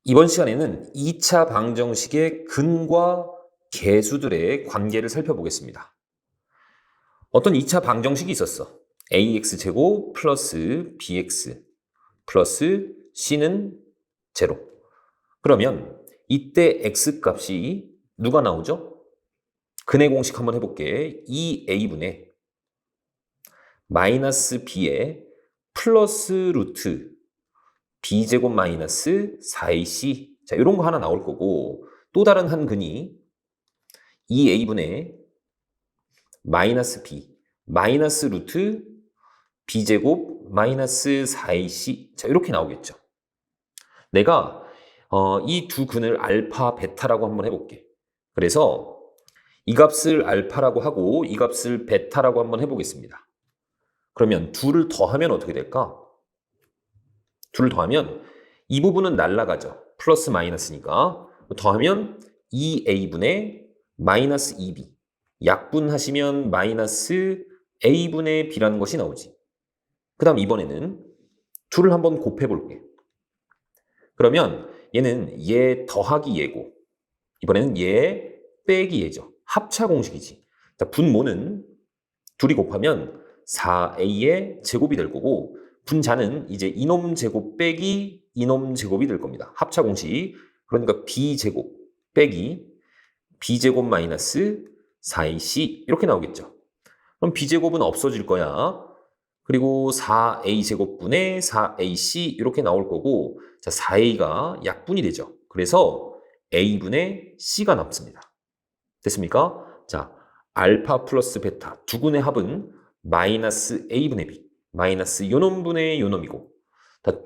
이번 시간에는 2차 방정식의 근과 계수들의 관계를 살펴보겠습니다. 어떤 2차 방정식이 있었어. ax제곱 플러스 bx 플러스 c는 제로. 그러면 이때 x값이 누가 나오죠? 근의 공식 한번 해볼게. 2a분의 마이너스 b의 플러스 루트 b제곱 마이너스 4ac. 자, 이런 거 하나 나올 거고, 또 다른 한 근이 2a분의 마이너스 b 마이너스 루트 b제곱 마이너스 4ac. 자, 이렇게 나오겠죠. 내가 이 두 근을 알파, 베타라고 한번 해볼게. 그래서 이 값을 알파라고 하고 이 값을 베타라고 한번 해보겠습니다. 그러면 둘을 더하면 어떻게 될까? 둘을 더하면 이 부분은 날라가죠. 플러스 마이너스니까. 더하면 2a분의 마이너스 2b. 약분하시면 마이너스 a분의 b라는 것이 나오지. 그 다음 이번에는 둘을 한번 곱해볼게. 그러면 얘는 얘 더하기 얘고, 이번에는 얘 빼기 얘죠. 합차 공식이지. 자, 분모는 둘이 곱하면 4a의 제곱이 될 거고, 분자는 이제 이놈 제곱 빼기 이놈 제곱이 될 겁니다. 합차 공식. 그러니까 b제곱 빼기 b제곱 마이너스 4ac 이렇게 나오겠죠. 그럼 b제곱은 없어질 거야. 그리고 4a제곱분의 4ac 이렇게 나올 거고, 자, 4a가 약분이 되죠. 그래서 a분의 c가 남습니다. 됐습니까? 자, 알파 플러스 베타 두 근의 합은 마이너스 a분의 b 마이너스 요놈분의 요놈이고,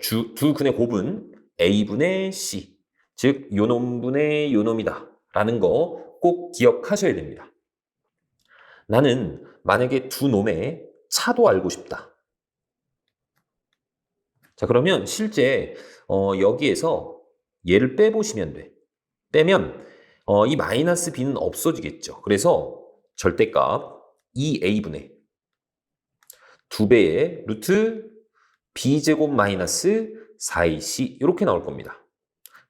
두 근의 곱은 a분의 c, 즉 요놈분의 요놈이다 라는 거 꼭 기억하셔야 됩니다. 나는 만약에 두 놈의 차도 알고 싶다. 자, 그러면 실제 여기에서 얘를 빼보시면 돼. 빼면 이 마이너스 b는 없어지겠죠. 그래서 절대값 2a분의 2배의 루트 b제곱 마이너스 4ac 이렇게 나올 겁니다.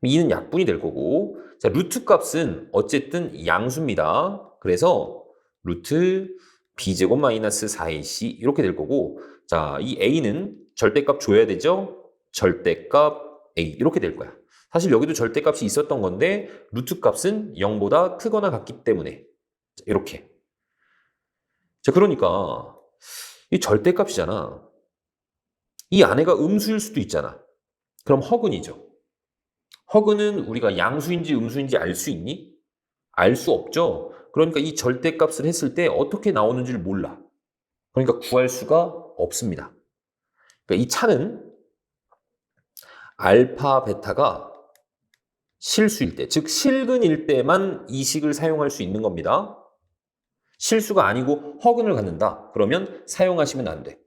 2는 약분이 될 거고, 자, 루트 값은 어쨌든 양수입니다. 그래서 루트 b제곱 마이너스 4ac 이렇게 될 거고, 자, 이 a는 절대값 줘야 되죠? 절대값 a 이렇게 될 거야. 사실 여기도 절대값이 있었던 건데 루트 값은 0보다 크거나 같기 때문에 이렇게. 자, 그러니까 이 절대값이잖아. 이 안에가 음수일 수도 있잖아. 그럼 허근이죠. 허근은 우리가 양수인지 음수인지 알 수 있니? 알 수 없죠. 그러니까 이 절대값을 했을 때 어떻게 나오는지를 몰라. 그러니까 구할 수가 없습니다. 그러니까 이 차는 알파, 베타가 실수일 때, 즉 실근일 때만 이 식을 사용할 수 있는 겁니다. 실수가 아니고 허근을 갖는다. 그러면 사용하시면 안 돼.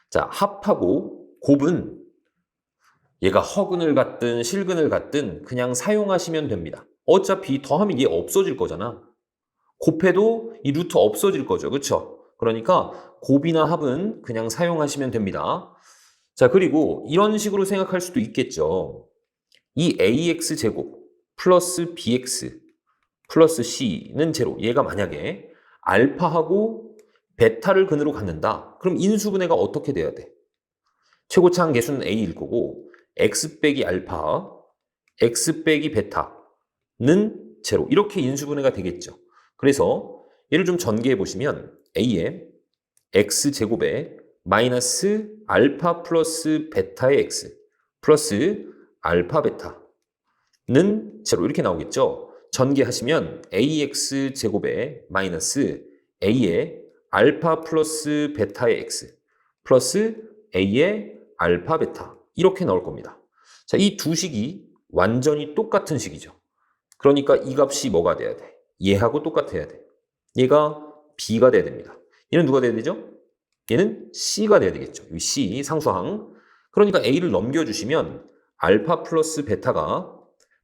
자, 합하고 곱은 얘가 허근을 갖든 실근을 갖든 그냥 사용하시면 됩니다. 어차피 더하면 얘 없어질 거잖아. 곱해도 이 루트 없어질 거죠. 그렇죠? 그러니까 곱이나 합은 그냥 사용하시면 됩니다. 자, 그리고 이런 식으로 생각할 수도 있겠죠. 이 ax제곱 플러스 bx 플러스 c는 제로. 얘가 만약에 알파하고 베타를 근으로 갖는다. 그럼 인수분해가 어떻게 돼야 돼? 최고차항 계수는 a일 거고, x 빼기 알파, x 빼기 베타는 제로. 이렇게 인수분해가 되겠죠. 그래서 얘를 좀 전개해 보시면 a의 x제곱에 마이너스 알파 플러스 베타의 x 플러스 알파 베타는 제로 이렇게 나오겠죠. 전개하시면 ax제곱에 마이너스 a의 알파 플러스 베타의 x 플러스 a의 알파 베타 이렇게 나올 겁니다. 자, 이 두 식이 완전히 똑같은 식이죠. 그러니까 이 값이 뭐가 돼야 돼? 얘하고 똑같아야 돼. 얘가 b가 돼야 됩니다. 얘는 누가 돼야 되죠? 얘는 c가 돼야 되겠죠. 이 c 상수항. 그러니까 a를 넘겨주시면 알파 플러스 베타가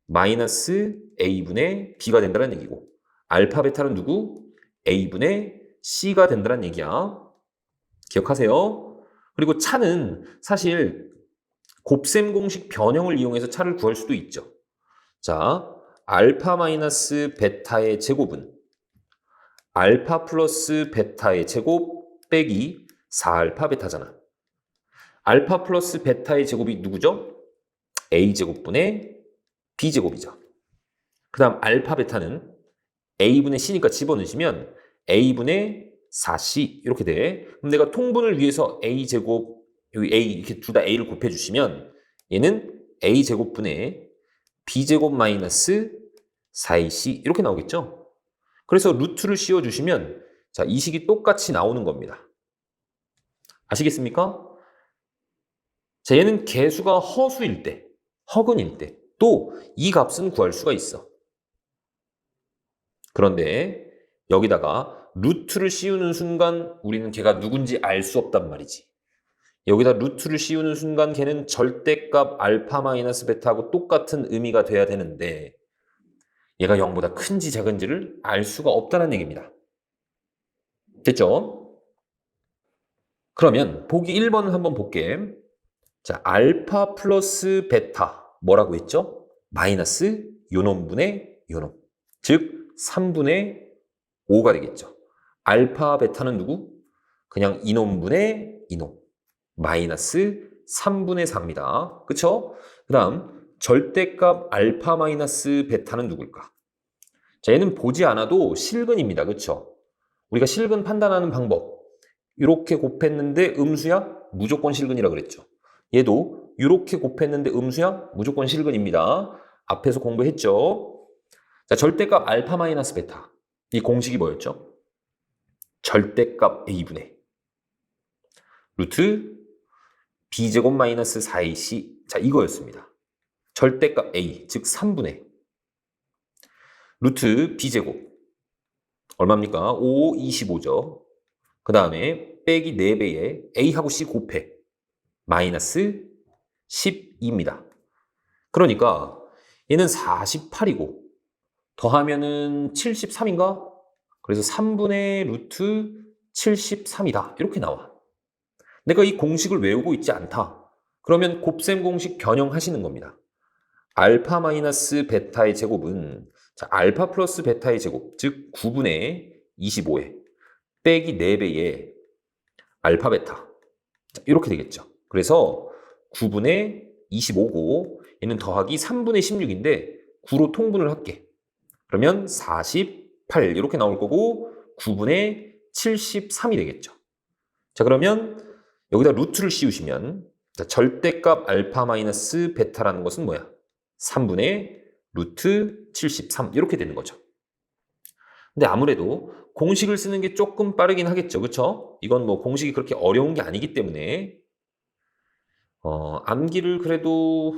마이너스 a분의 b가 된다는 얘기고, 알파 베타는 누구? a분의 c가 된다는 얘기야. 기억하세요. 그리고 차는 사실 곱셈 공식 변형을 이용해서 차를 구할 수도 있죠. 자, 알파 마이너스 베타의 제곱은 알파 플러스 베타의 제곱 빼기 4알파 베타잖아. 알파 플러스 베타의 제곱이 누구죠? A제곱분의 B제곱이죠. 그 다음 알파 베타는 A분의 C니까 집어넣으시면 A분의 4C 이렇게 돼. 그럼 내가 통분을 위해서 A제곱, 여기 A 이렇게 둘 다 A를 곱해주시면 얘는 A제곱분의 B제곱 마이너스 4AC 이렇게 나오겠죠? 그래서 루트를 씌워주시면 자, 이 식이 똑같이 나오는 겁니다. 아시겠습니까? 자, 얘는 개수가 허수일 때, 허근일 때, 또 이 값은 구할 수가 있어. 그런데 여기다가 루트를 씌우는 순간 우리는 걔가 누군지 알 수 없단 말이지. 여기다 루트를 씌우는 순간 걔는 절대값 알파 마이너스 베타하고 똑같은 의미가 돼야 되는데 얘가 0보다 큰지 작은지를 알 수가 없다는 얘기입니다. 됐죠? 그러면 보기 1번을 한번 볼게. 자, 알파 플러스 베타 뭐라고 했죠? 마이너스 요놈분의 요놈. 즉 3분의 5가 되겠죠. 알파 베타는 누구? 그냥 이놈분의 이놈. 마이너스 3분의 4입니다. 그쵸? 그 다음 절대값 알파 마이너스 베타는 누굴까? 자, 얘는 보지 않아도 실근입니다. 그쵸? 우리가 실근 판단하는 방법. 이렇게 곱했는데 음수야? 무조건 실근이라 그랬죠. 얘도 이렇게 곱했는데 음수야? 무조건 실근입니다. 앞에서 공부했죠. 자, 절대값 알파 마이너스 베타. 이 공식이 뭐였죠? 절대값 A분의 루트 B제곱 마이너스 4AC. 자, 이거였습니다. 절대값 A, 즉 3분의 루트 B제곱. 얼마입니까? 5, 25죠. 그 다음에 빼기 4배에 A하고 C 곱해. 마이너스 12입니다. 그러니까 얘는 48이고 더하면은 73인가? 그래서 3분의 루트 73이다. 이렇게 나와. 내가 이 공식을 외우고 있지 않다. 그러면 곱셈 공식 변형하시는 겁니다. 알파 마이너스 베타의 제곱은 자, 알파 플러스 베타의 제곱, 즉 9분의 25에 빼기 4배의 알파 베타. 자, 이렇게 되겠죠. 그래서 9분의 25고 얘는 더하기 3분의 16인데 9로 통분을 할게. 그러면 48 이렇게 나올 거고 9분의 73이 되겠죠. 자, 그러면 여기다 루트를 씌우시면 자, 절대값 알파 마이너스 베타라는 것은 뭐야? 3분의 루트 73 이렇게 되는 거죠. 근데 아무래도 공식을 쓰는 게 조금 빠르긴 하겠죠. 그렇죠? 이건 뭐 공식이 그렇게 어려운 게 아니기 때문에 암기를 그래도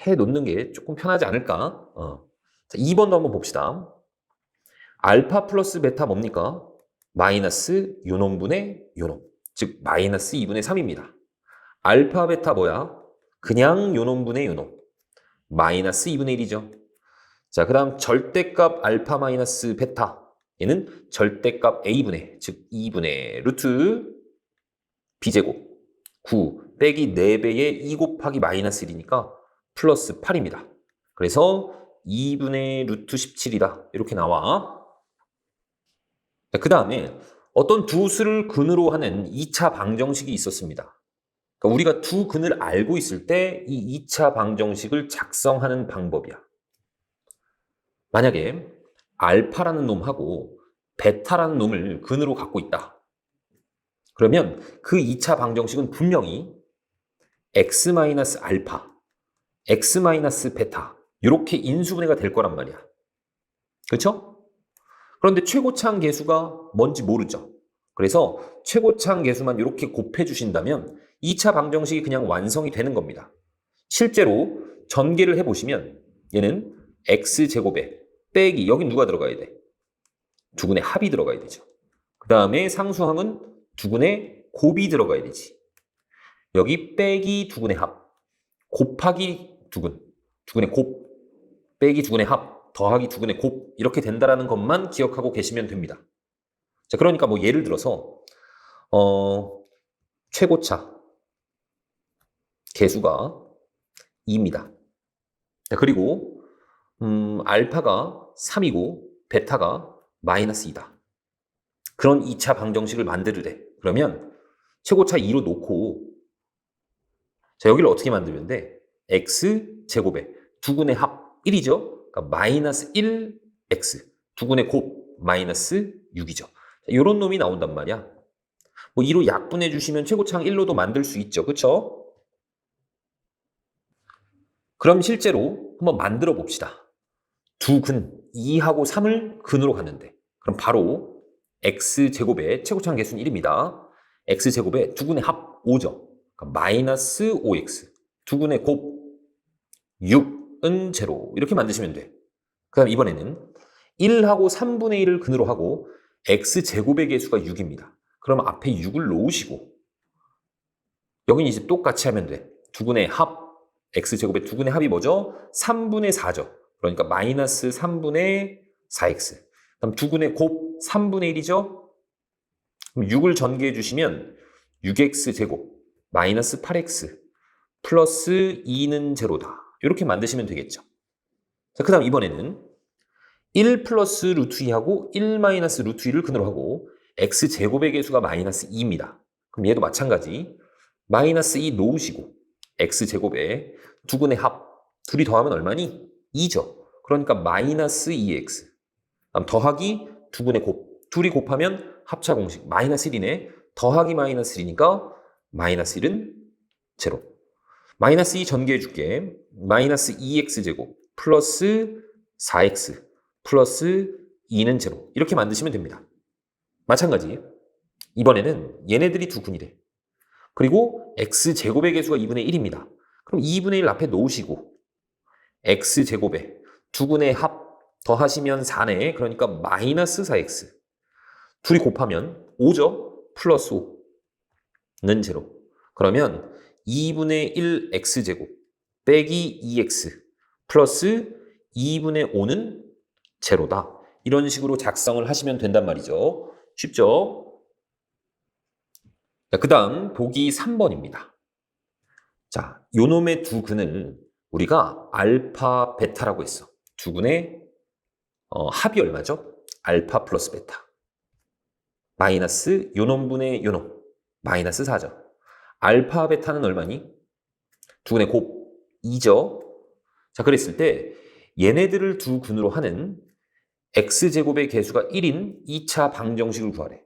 해 놓는 게 조금 편하지 않을까? 자, 2번도 한번 봅시다. 알파 플러스 베타 뭡니까? 마이너스 요놈분의 요놈. 즉 마이너스 2분의 3입니다. 알파 베타 뭐야? 그냥 요놈분의 요놈. 마이너스 2분의 1이죠. 자, 그 다음 절대값 알파 마이너스 베타. 얘는 절대값 A분의, 즉 2분의 루트 B제곱. 9 빼기 4배의 2 곱하기 마이너스 1이니까 플러스 8입니다. 그래서 2분의 루트 17이다. 이렇게 나와. 그 다음에 어떤 두 수를 근으로 하는 2차 방정식이 있었습니다. 그러니까 우리가 두 근을 알고 있을 때 이 2차 방정식을 작성하는 방법이야. 만약에 알파라는 놈하고 베타라는 놈을 근으로 갖고 있다. 그러면 그 2차 방정식은 분명히 x-알파, x-베타 이렇게 인수분해가 될 거란 말이야. 그렇죠? 그런데 최고차항 계수가 뭔지 모르죠. 그래서 최고차항 계수만 이렇게 곱해 주신다면 2차 방정식이 그냥 완성이 되는 겁니다. 실제로 전개를 해보시면 얘는 x제곱에 빼기, 여긴 누가 들어가야 돼? 두근의 합이 들어가야 되죠. 그 다음에 상수항은 두근의 곱이 들어가야 되지. 여기 빼기 두근의 합, 곱하기 두근, 두근의 곱, 빼기 두근의 합, 더하기 두근의 곱 이렇게 된다라는 것만 기억하고 계시면 됩니다. 자, 그러니까 뭐 예를 들어서 최고차 개수가 2입니다. 자, 그리고 알파가 3이고 베타가 마이너스 2다. 그런 2차 방정식을 만들으래. 그러면 최고차 2로 놓고 자, 여기를 어떻게 만들면 돼? x제곱에 두근의 합 1이죠? 그러니까 마이너스 1x 두근의 곱 마이너스 6이죠. 이런 놈이 나온단 말이야. 뭐 2로 약분해 주시면 최고차항 1로도 만들 수 있죠. 그쵸? 그럼 실제로 한번 만들어 봅시다. 두 근, 2하고 3을 근으로 갔는데 그럼 바로 x제곱의 최고차항 개수는 1입니다. x제곱의 두 근의 합 5죠. 그러니까 마이너스 5x 두 근의 곱 6은 제로 이렇게 만드시면 돼. 그 다음 이번에는 1하고 3분의 1을 근으로 하고 x제곱의 개수가 6입니다. 그럼 앞에 6을 놓으시고 여기는 이제 똑같이 하면 돼. 두 근의 합 x제곱의 두 근의 합이 뭐죠? 3분의 4죠. 그러니까 마이너스 3분의 4x. 그럼 두 근의 곱 3분의 1이죠? 그럼 6을 전개해 주시면 6x제곱 마이너스 8x 플러스 2는 제로다. 이렇게 만드시면 되겠죠. 자, 그 다음 이번에는 1 플러스 루트 2하고 1 마이너스 루트 2를 근으로 하고 x제곱의 개수가 마이너스 2입니다. 그럼 얘도 마찬가지 마이너스 2 놓으시고 x제곱에 두 근의 합 둘이 더하면 얼마니? 2죠. 그러니까 마이너스 2x 다음 더하기 두 근의 곱 둘이 곱하면 합차 공식 마이너스 1이네. 더하기 마이너스 1이니까 마이너스 1은 제로. 마이너스 2 전개해 줄게. 마이너스 2x제곱 플러스 4x 플러스 2는 제로. 이렇게 만드시면 됩니다. 마찬가지 이번에는 얘네들이 두 근이래. 그리고 x제곱의 개수가 2분의 1입니다. 그럼 2분의 1 앞에 놓으시고 x제곱에 두 근의 합 더하시면 4네. 그러니까 마이너스 4x 둘이 곱하면 5죠. 플러스 5는 제로. 그러면 2분의 1 x제곱 빼기 2x 플러스 2분의 5는 제로다. 이런 식으로 작성을 하시면 된단 말이죠. 쉽죠? 자, 그 다음 보기 3번입니다. 자, 요 놈의 두 근을 우리가 알파, 베타라고 했어. 두 근의 합이 얼마죠? 알파 플러스 베타. 마이너스 요놈분의 요놈. 마이너스 4죠. 알파, 베타는 얼마니? 두 근의 곱 2죠. 자, 그랬을 때 얘네들을 두 근으로 하는 x제곱의 개수가 1인 2차 방정식을 구하래.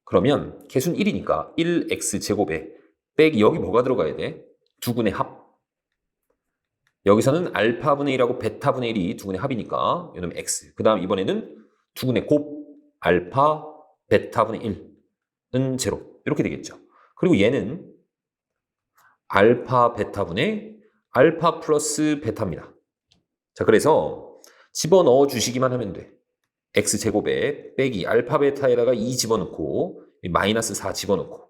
그러면 개수는 1이니까 1x제곱에 빼기 여기 뭐가 들어가야 돼? 두 근의 합. 여기서는 알파분의 1하고 베타분의 1이 두 근의 합이니까 이놈 x. 그 다음 이번에는 두 근의 곱 알파 베타분의 1은 제로. 이렇게 되겠죠. 그리고 얘는 알파 베타분의 알파 플러스 베타입니다. 자, 그래서 집어넣어 주시기만 하면 돼. x제곱에 빼기 알파 베타에다가 2 집어넣고 마이너스 4 집어넣고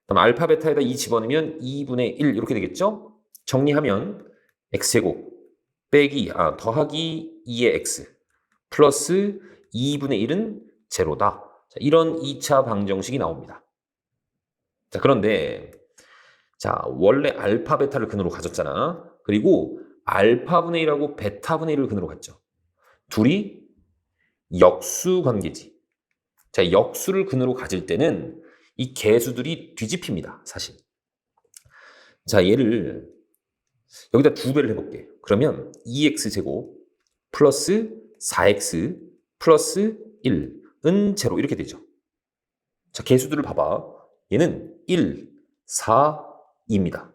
그다음 알파 베타에다 2 집어넣으면 2분의 1 이렇게 되겠죠? 정리하면 x제곱 빼기 더하기 2의 x 플러스 2분의 1은 제로다. 자, 이런 2차 방정식이 나옵니다. 자, 그런데 자, 원래 알파 베타를 근으로 가졌잖아. 그리고 알파분의 1하고 베타분의 1을 근으로 갔죠. 둘이 역수 관계지. 자, 역수를 근으로 가질 때는 이 개수들이 뒤집힙니다, 사실. 자, 얘를 여기다 두 배를 해볼게. 그러면 2x제곱 플러스 4x 플러스 1은 제로 이렇게 되죠. 자, 개수들을 봐봐. 얘는 1, 4, 2입니다.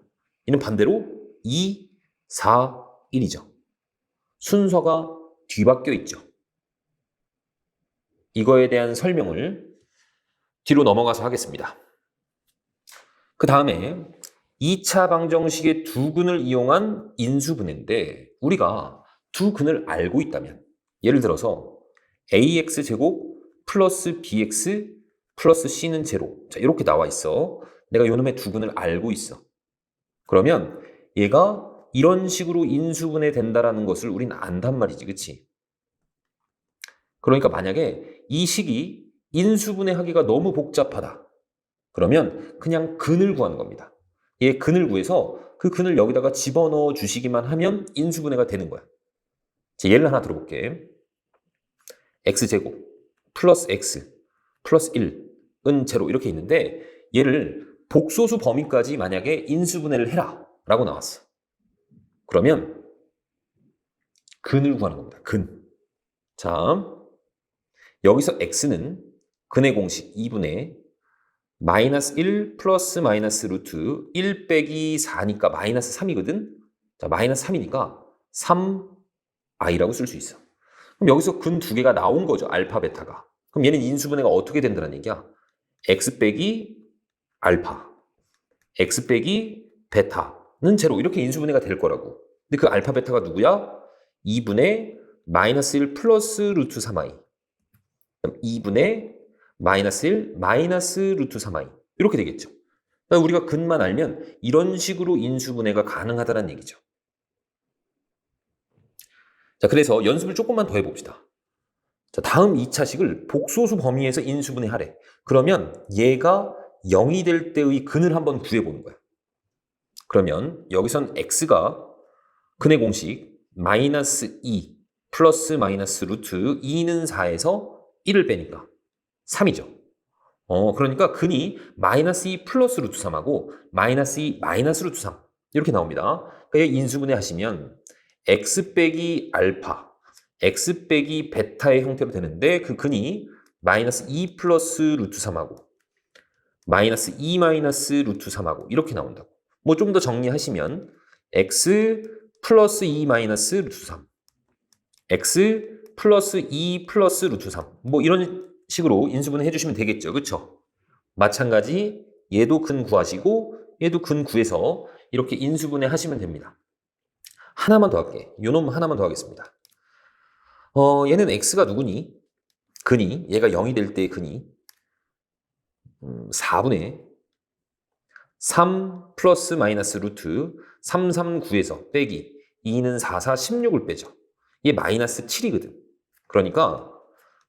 얘는 반대로 2, 4, 1이죠. 순서가 뒤바뀌어 있죠. 이거에 대한 설명을 뒤로 넘어가서 하겠습니다. 그 다음에 2차 방정식의 두 근을 이용한 인수분해인데 우리가 두 근을 알고 있다면 예를 들어서 ax제곱 플러스 bx 플러스 c는 제로. 자, 이렇게 나와 있어. 내가 요놈의 두 근을 알고 있어. 그러면 얘가 이런 식으로 인수분해 된다라는 것을 우리는 안단 말이지. 그치? 그러니까 만약에 이 식이 인수분해하기가 너무 복잡하다. 그러면 그냥 근을 구하는 겁니다. 얘 근을 구해서 그 근을 여기다가 집어넣어 주시기만 하면 인수분해가 되는 거야. 자, 예를 하나 들어볼게. x제곱 플러스 x 플러스 1은 제로 이렇게 있는데 얘를 복소수 범위까지 만약에 인수분해를 해라 라고 나왔어. 그러면 근을 구하는 겁니다. 근. 자, 여기서 x는 근의 공식 2분의 마이너스 1 플러스 마이너스 루트 1 빼기 4니까 마이너스 3이거든. 자, 마이너스 3이니까 3i라고 쓸 수 있어. 그럼 여기서 근 두 개가 나온 거죠. 알파, 베타가. 그럼 얘는 인수분해가 어떻게 된다는 얘기야? x 빼기 알파, x 빼기 베타는 제로 이렇게 인수분해가 될 거라고. 근데 그 알파, 베타가 누구야? 2분의 마이너스 1 플러스 루트 3i. 2분의 마이너스 1 마이너스 루트 3i. 이렇게 되겠죠. 그러니까 우리가 근만 알면 이런 식으로 인수분해가 가능하다는 얘기죠. 자, 그래서 연습을 조금만 더 해봅시다. 자, 다음 2차식을 복소수 범위에서 인수분해하래. 그러면 얘가 0이 될 때의 근을 한번 구해보는 거야. 그러면 여기선 x가 근의 공식 마이너스 2 플러스 마이너스 루트 2는 4에서 1을 빼니까 3이죠. 그러니까 근이 마이너스 2 플러스 루트 3하고 마이너스 2 마이너스 루트 3 이렇게 나옵니다. 그러니까 인수분해 하시면 x 빼기 알파, x 빼기 베타의 형태로 되는데 그 근이 마이너스 2 플러스 루트 3하고 마이너스 2 마이너스 루트 3하고 이렇게 나온다고. 뭐 좀 더 정리하시면 x 플러스 2 마이너스 루트 3, x 플러스 2 플러스 루트 3 뭐 이런 식으로 인수분해 해주시면 되겠죠. 그렇죠? 마찬가지 얘도 근 구하시고 얘도 근 구해서 이렇게 인수분해 하시면 됩니다. 하나만 더 할게. 요놈 하나만 더 하겠습니다. 얘는 x가 누구니? 근이 얘가 0이 될 때의 근이 4분의 3 플러스 마이너스 루트 3, 3, 9에서 빼기 2는 4, 4, 16을 빼죠. 얘 마이너스 7이거든. 그러니까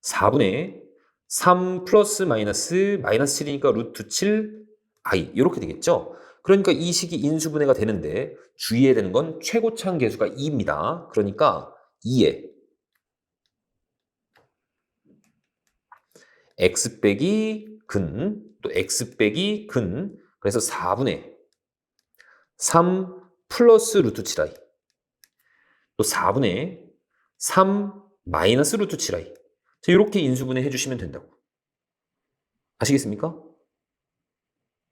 4분의 3 플러스 마이너스 마이너스 7이니까 루트 7 i 이렇게 되겠죠. 그러니까 이 식이 인수분해가 되는데 주의해야 되는 건 최고차항 계수가 2입니다. 그러니까 2에 x 빼기 근, 또 x 빼기 근, 그래서 4분의 3 플러스 루트 7i, 또 4분의 3 마이너스 루트 7i. 자, 이렇게 인수분해 해주시면 된다고. 아시겠습니까?